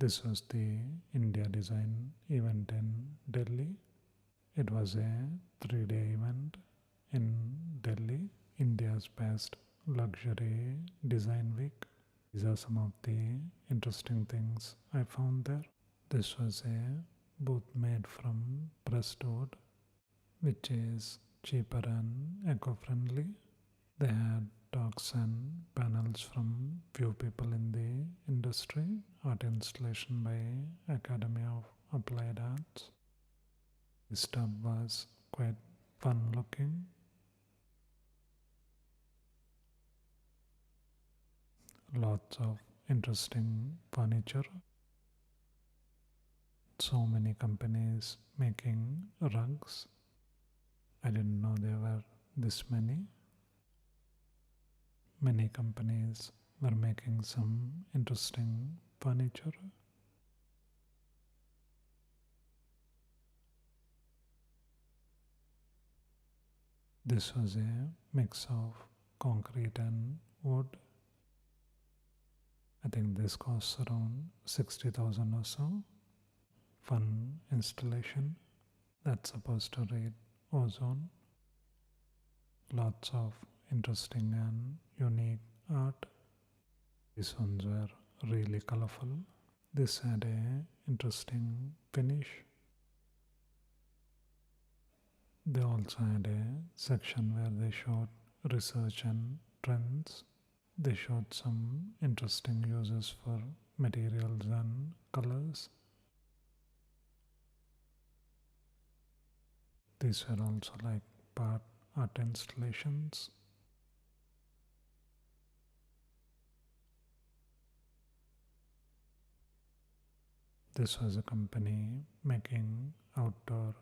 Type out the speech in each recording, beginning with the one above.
This was the India Design event in Delhi. It was a 3-day event in Delhi, India's best luxury design week. These are some of the interesting things I found there. This was a booth made from pressed wood, which is cheaper and eco-friendly. They had talks and panels from few people in the industry, art installation by Academy of Applied Arts. This tub was quite fun looking. Lots of interesting furniture. So many companies making rugs. I didn't know there were this many. Many companies were making some interesting furniture. This was a mix of concrete and wood. I think this costs around 60,000 or so. Fun installation that's supposed to read ozone. Lots of interesting and unique art. These ones were really colorful. This had a interesting finish. They also had a section where they showed research and trends. They showed some interesting uses for materials and colors. These were also like part art installations. This was a company making outdoor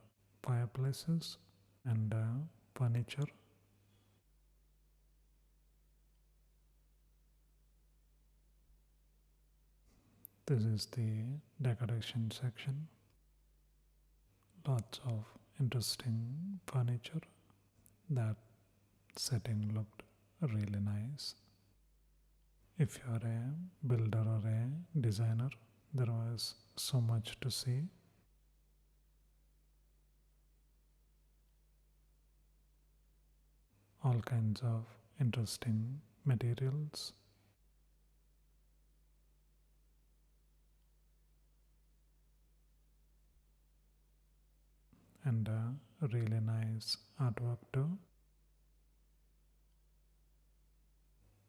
fireplaces and furniture. This is the decoration section. Lots of interesting furniture. That setting looked really nice. If you are a builder or a designer, there was so much to see. All kinds of interesting materials. And a really nice artwork too.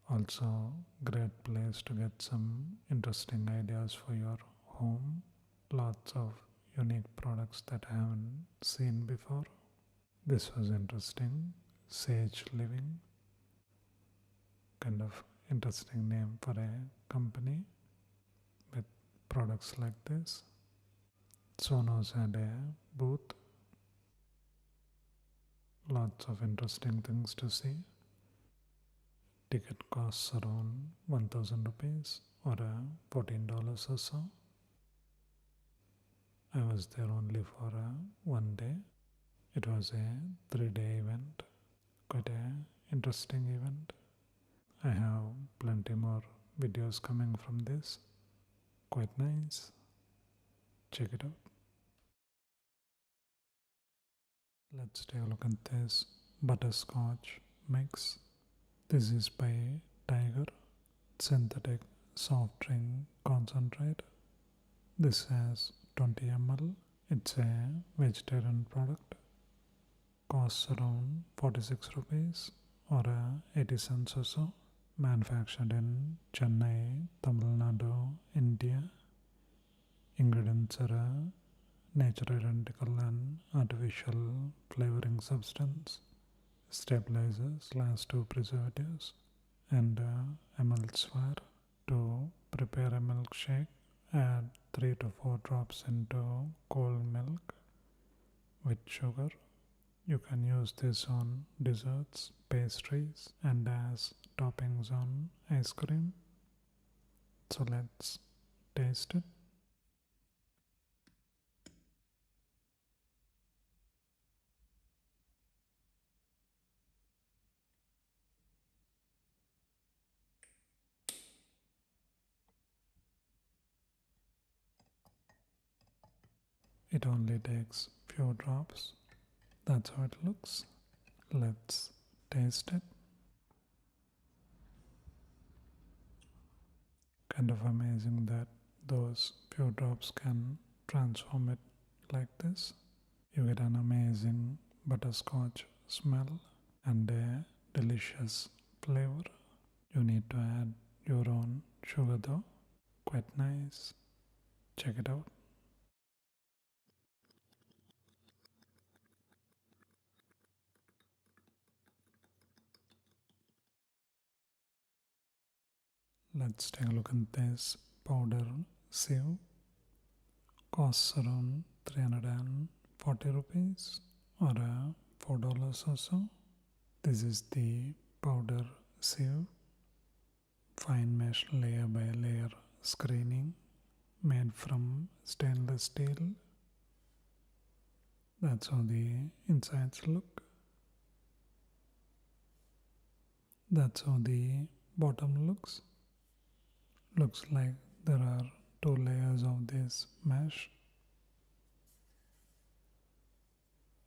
Also, great place to get some interesting ideas for your home. Lots of unique products that I haven't seen before. This was interesting. Sage Living. Kind of interesting name for a company with products like this. Sonos had a booth. Lots of interesting things to see. Ticket costs around 1000 rupees or $14 or so. I was there only for 1 day. It was a 3-day event. Quite an interesting event. I have plenty more videos coming from this. Quite nice. Check it out. Let's take a look at this Butterscotch mix. This is by Tiger Synthetic Soft Drink Concentrate. This has 20 ml. It's a vegetarian product. Costs around 46 rupees or 80 cents or so. Manufactured in Chennai, Tamil Nadu, India. Ingredients are nature identical and artificial flavoring substance, stabilizers, last 2 preservatives, and emulsifier. To prepare a milkshake, add 3 to 4 drops into cold milk with sugar. You can use this on desserts, pastries, and as toppings on ice cream. So let's taste it. It only takes few drops. That's how it looks. Let's taste it. Kind of amazing that those few drops can transform it like this. You get an amazing butterscotch smell and a delicious flavor. You need to add your own sugar though. Quite nice. Check it out. Let's take a look at this powder sieve. Costs around 340 rupees or $4 or so. This is the powder sieve, fine mesh layer by layer screening made from stainless steel. That's how the insides look. That's how the bottom looks. Looks like there are two layers of this mesh.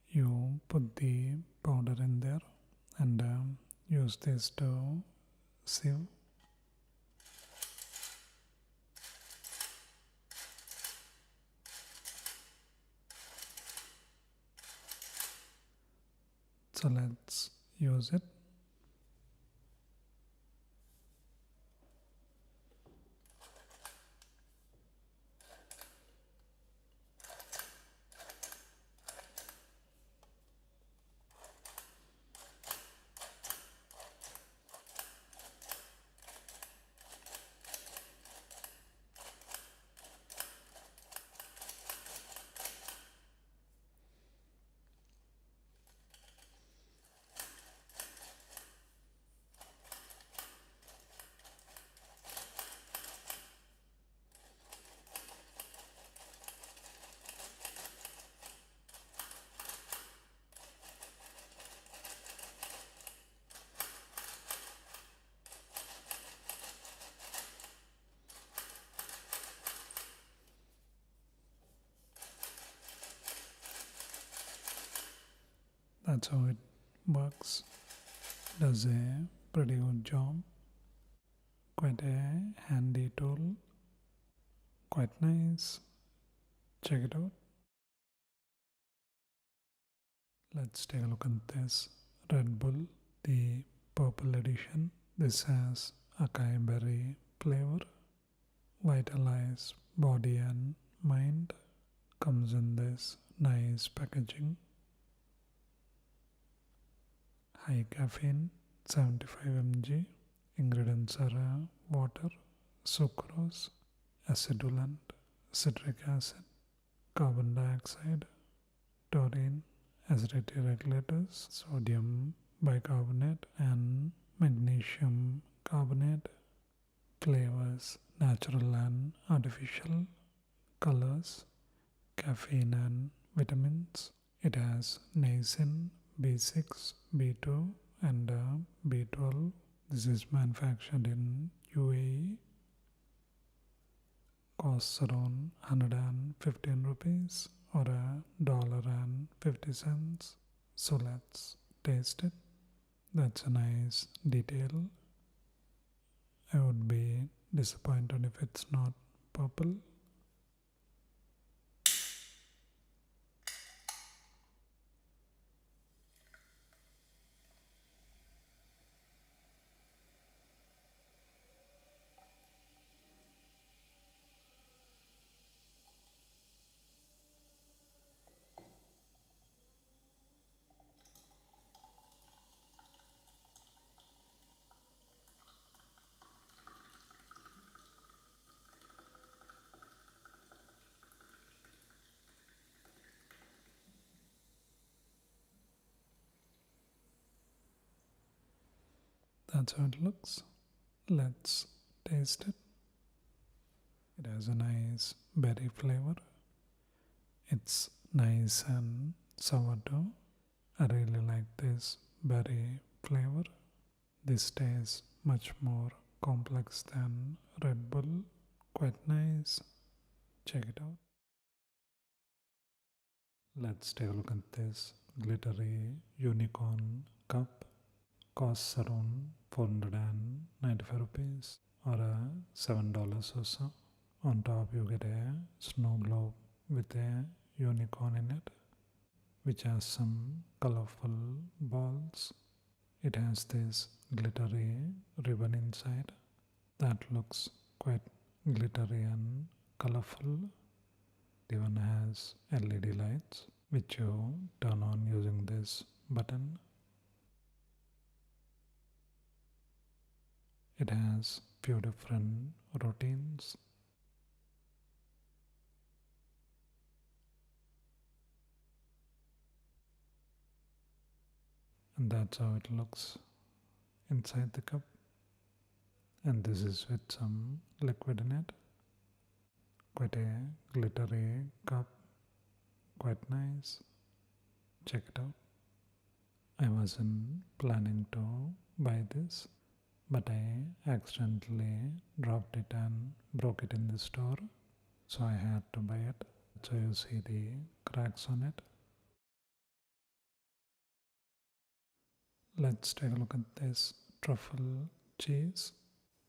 You put the powder in there and use this to sieve. So let's use it. That's how it works. Does a pretty good job. Quite a handy tool. Quite nice. Check it out. Let's take a look at this Red Bull, the purple edition. This has acai berry flavor. Vitalize body and mind. Comes in this nice packaging. High caffeine, 75 mg. Ingredients are water, sucrose, acidulant, citric acid, carbon dioxide, taurine, acidity regulators, sodium bicarbonate, and magnesium carbonate. Flavors, natural and artificial. Colors, caffeine and vitamins. It has niacin, B6, B2 and B12. This is manufactured in UAE. Costs around 115 rupees or $1.50. So let's taste it. That's a nice detail. I would be disappointed if it's not purple. That's how it looks. Let's taste it. It has a nice berry flavor. It's nice and sour too. I really like this berry flavor. This tastes much more complex than Red Bull. Quite nice. Check it out. Let's take a look at this glittery unicorn cup. Costs around 495 rupees or $7 or so. On top you get a snow globe with a unicorn in it, which has some colorful balls. It has this glittery ribbon inside that looks quite glittery and colorful. It even has LED lights which you turn on using this button. It has few different routines. And that's how it looks inside the cup. And this is with some liquid in it. Quite a glittery cup, quite nice. Check it out. I wasn't planning to buy this, but I accidentally dropped it and broke it in the store, so I had to buy it. So you see the cracks on it. Let's take a look at this truffle cheese.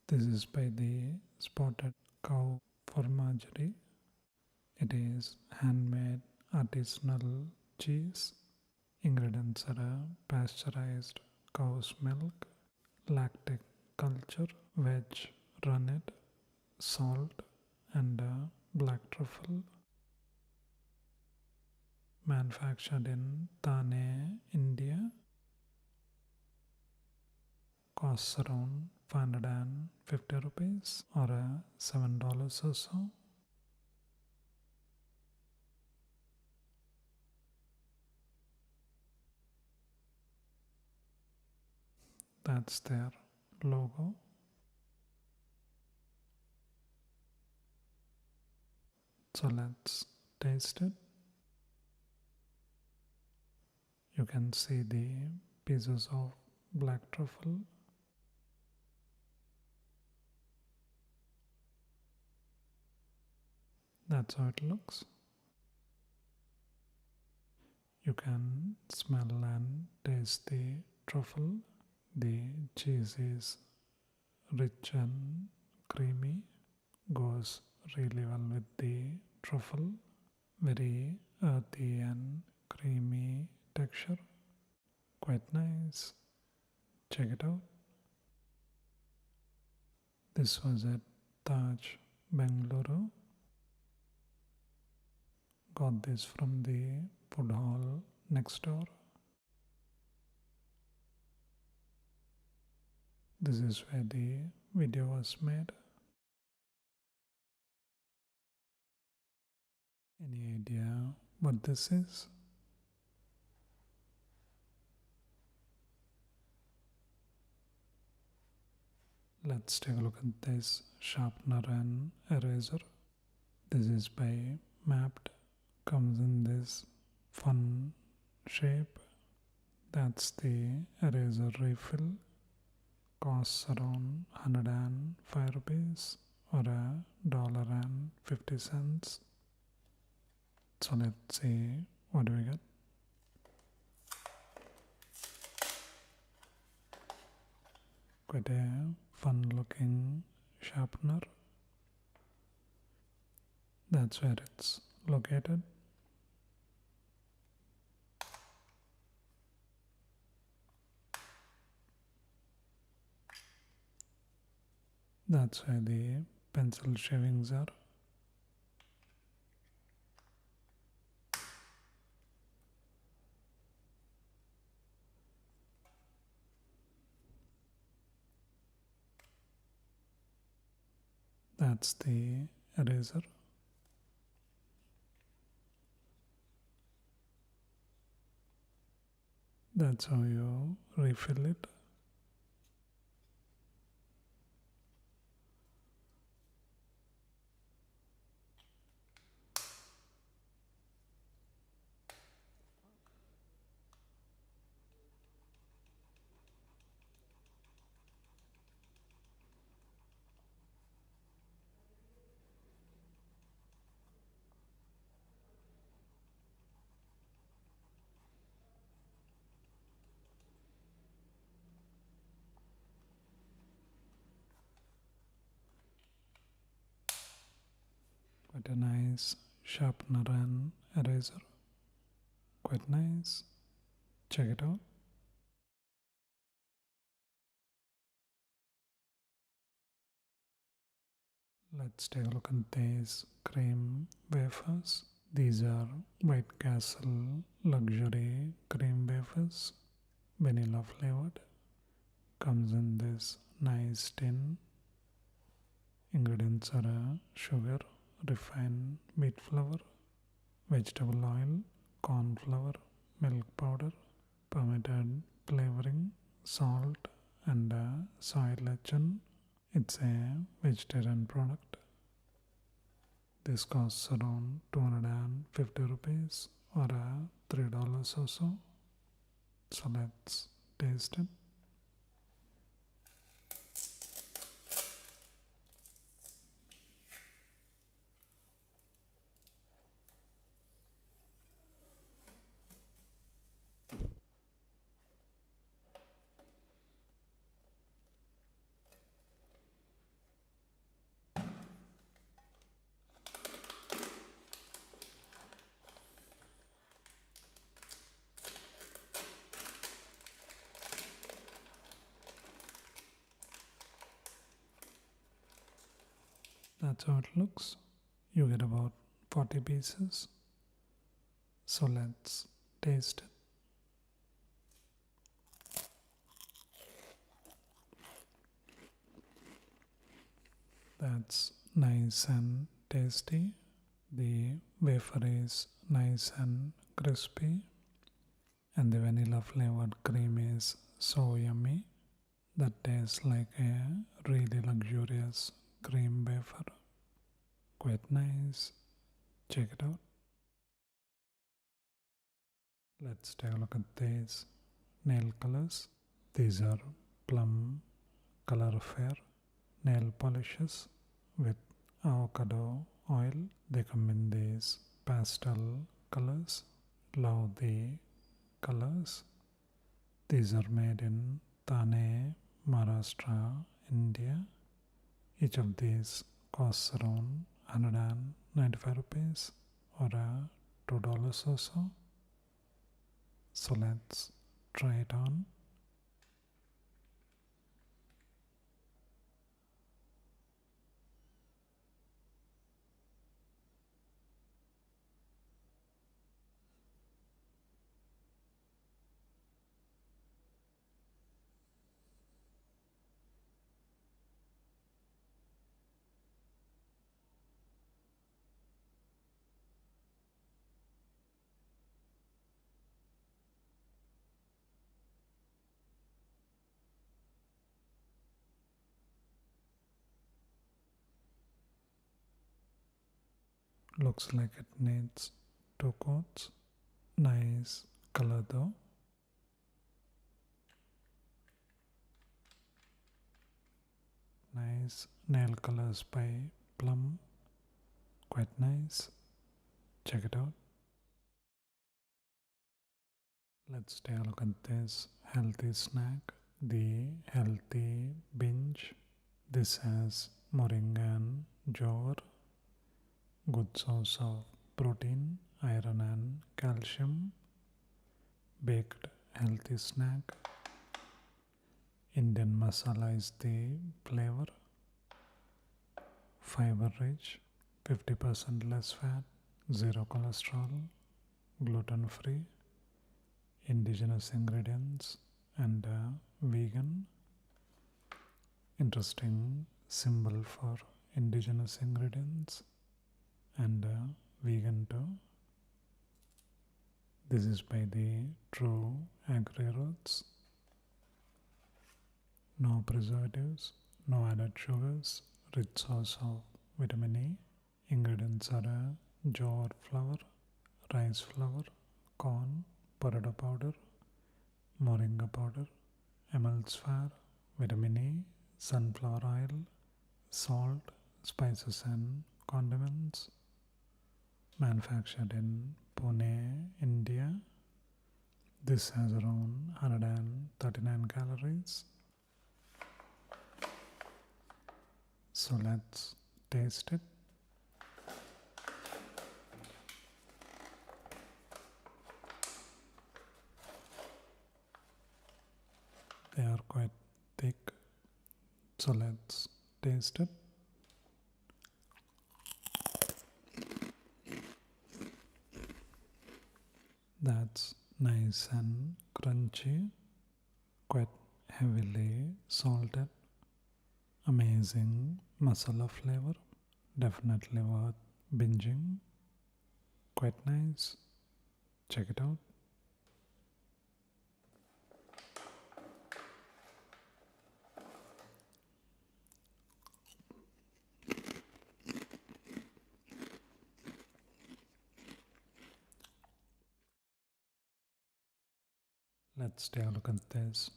This is by the Spotted Cow Fromagerie. It is handmade artisanal cheese. Ingredients are pasteurized cow's milk, lactic culture, veg rennet, salt, and black truffle. Manufactured in Thane, India. Costs around 550 rupees or $7 or so. That's their logo. So let's taste it. You can see the pieces of black truffle. That's how it looks. You can smell and taste the truffle. The cheese is rich and creamy, goes really well with the truffle. Very earthy and creamy texture. Quite nice. Check it out. This was at Taj, Bengaluru. Got this from the food hall next door. This is where the video was made. Any idea what this is? Let's take a look at this sharpener and eraser. This is by Mapped. Comes in this fun shape. That's the eraser refill. Costs around 105 rupees or $1.50. So let's see what do we get. Quite a fun looking sharpener. That's where it's located. That's where the pencil shavings are. That's the eraser. That's how you refill it. Quite a nice sharpener and eraser. Quite nice. Check it out. Let's take a look at these cream wafers. These are White Castle luxury cream wafers, vanilla flavored. Comes in this nice tin. Ingredients are sugar, refined wheat flour, vegetable oil, corn flour, milk powder, permitted flavoring, salt, and soy lecithin. It's a vegetarian product. This costs around 250 rupees or $3 or so. So let's taste it. That's how it looks. You get about 40 pieces. So let's taste it. That's nice and tasty. The wafer is nice and crispy, and the vanilla flavored cream is so yummy. That tastes like a really luxurious cream wafer. Quite nice. Check it out. Let's take a look at these nail colors. These are Plum Color Fair nail polishes with avocado oil. They come in these pastel colors. Love the colors. These are made in Thane, Maharashtra, India. Each of these costs around 195 rupees or $2 or so. So let's try it on. Looks like it needs 2 coats. Nice color though. Nice nail colors by Plum. Quite nice. Check it out. Let's take a look at this healthy snack. The healthy Binge. This has Moringa and Jowar. Good source of protein, iron and calcium. Baked healthy snack. Indian masala is the flavor. Fiber rich, 50% less fat, 0 cholesterol, gluten free, indigenous ingredients and vegan. Interesting symbol for indigenous ingredients and vegan too. This is by the True Agri Roots. No preservatives, no added sugars, rich source of vitamin E. Ingredients are jowar flour, rice flour, corn, potato powder, moringa powder, emulsifier, vitamin E, sunflower oil, salt, spices and condiments. Manufactured in Pune, India. This has around 139 calories. So let's taste it. So let's taste it. That's nice and crunchy, quite heavily salted. Amazing masala flavor. Definitely worth binging. Quite nice. Check it out. Let's take a look at this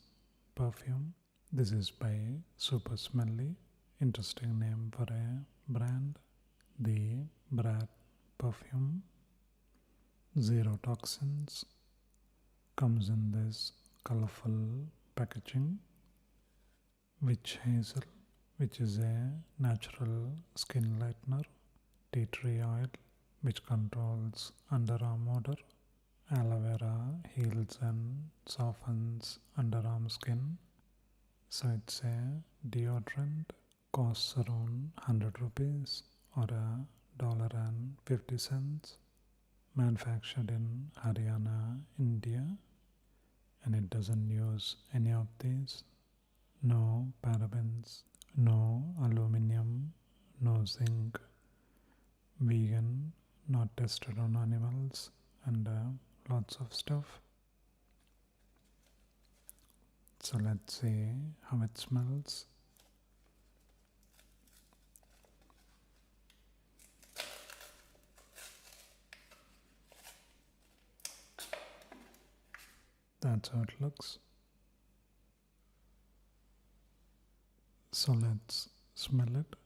perfume. This is by Super Smelly. Interesting name for a brand. The Bratt perfume. Zero toxins. Comes in this colorful packaging. Witch hazel, which is a natural skin lightener. Tea tree oil, which controls underarm odor. Aloe vera heals and softens underarm skin. So it's a deodorant. Costs around 100 rupees or $1.50. Manufactured in Haryana, India. And it doesn't use any of these. No parabens, no aluminum, no zinc. Vegan, not tested on animals, and lots of stuff. So let's see how it smells. That's how it looks. So let's smell it.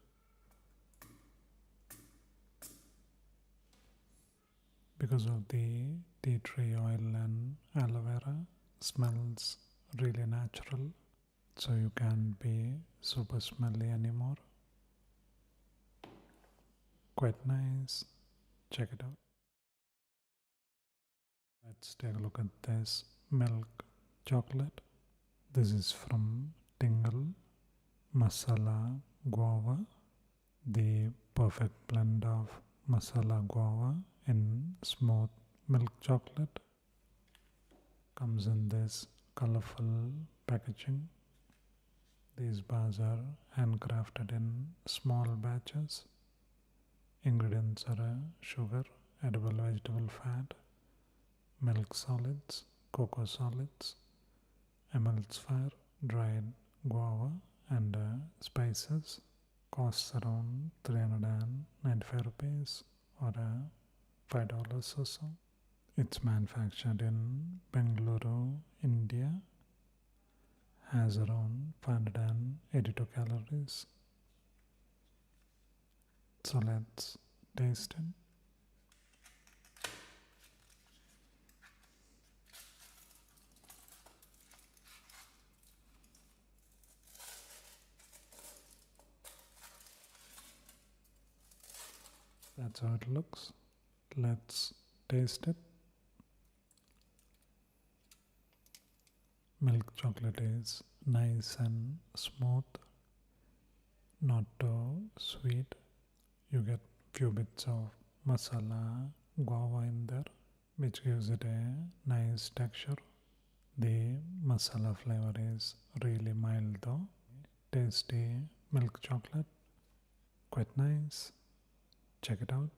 Because of the tea tree oil and aloe vera, smells really natural. So you can't be super smelly anymore. Quite nice. Check it out. Let's take a look at this milk chocolate. This is from Tingle, Masala, Guava. The perfect blend of masala guava in smooth milk chocolate. Comes in this colorful packaging. These bars are handcrafted in small batches. Ingredients are sugar, edible vegetable fat, milk solids, cocoa solids, emulsifier, dried guava, and spices. Costs around 395 rupees or $5 or so. It's manufactured in Bengaluru, India. Has around 582 calories. So let's taste it. That's how it looks. Let's taste it. Milk chocolate is nice and smooth, not too sweet. You get few bits of masala guava in there, which gives it a nice texture. The masala flavor is really mild though. Tasty milk chocolate, quite nice. Check it out.